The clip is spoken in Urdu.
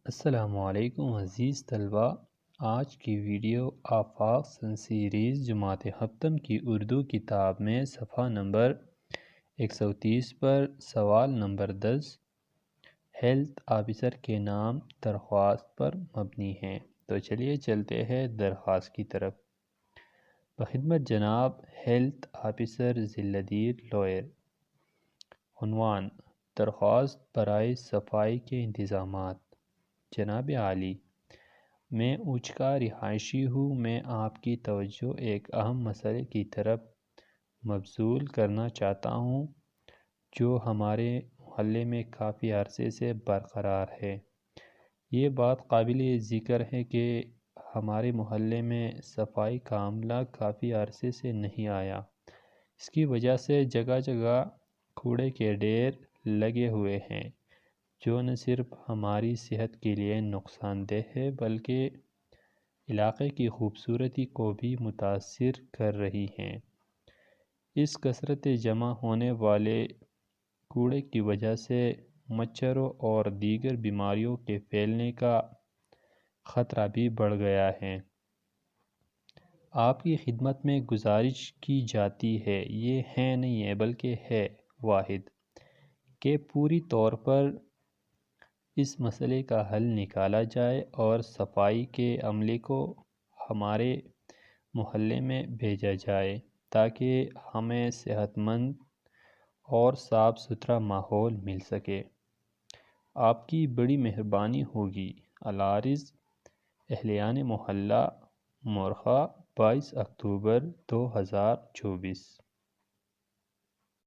السلام علیکم عزیز طلبہ، آج کی ویڈیو آفاق سن سیریز جماعت ہفتم کی اردو کتاب میں صفحہ نمبر 130 پر سوال نمبر 10 ہیلتھ آفیسر کے نام درخواست پر مبنی ہے۔ تو چلیے چلتے ہیں درخواست کی طرف۔ بخدمت جناب ہیلتھ آفیسر ضلع دیر لوئر۔ عنوان: درخواست برائے صفائی کے انتظامات۔ جناب عالی، میں اوچکا رہائشی ہوں۔ میں آپ کی توجہ ایک اہم مسئلے کی طرف مبذول کرنا چاہتا ہوں جو ہمارے محلے میں کافی عرصے سے برقرار ہے۔ یہ بات قابل ذکر ہے کہ ہمارے محلے میں صفائی کا عملہ کافی عرصے سے نہیں آیا۔ اس کی وجہ سے جگہ جگہ کوڑے کے ڈھیر لگے ہوئے ہیں جو نہ صرف ہماری صحت کے لیے نقصان دہ ہے بلکہ علاقے کی خوبصورتی کو بھی متاثر کر رہی ہیں۔ اس کثرت جمع ہونے والے کوڑے کی وجہ سے مچھروں اور دیگر بیماریوں کے پھیلنے کا خطرہ بھی بڑھ گیا ہے۔ آپ کی خدمت میں گزارش کی جاتی ہے، یہ ہے نہیں ہے بلکہ ہے واحد، کہ پوری طور پر اس مسئلے کا حل نکالا جائے اور صفائی کے عملے کو ہمارے محلے میں بھیجا جائے تاکہ ہمیں صحت مند اور صاف ستھرا ماحول مل سکے۔ آپ کی بڑی مہربانی ہوگی۔ العارض، اہلیان محلہ، مورخہ، 22 اکتوبر 2024۔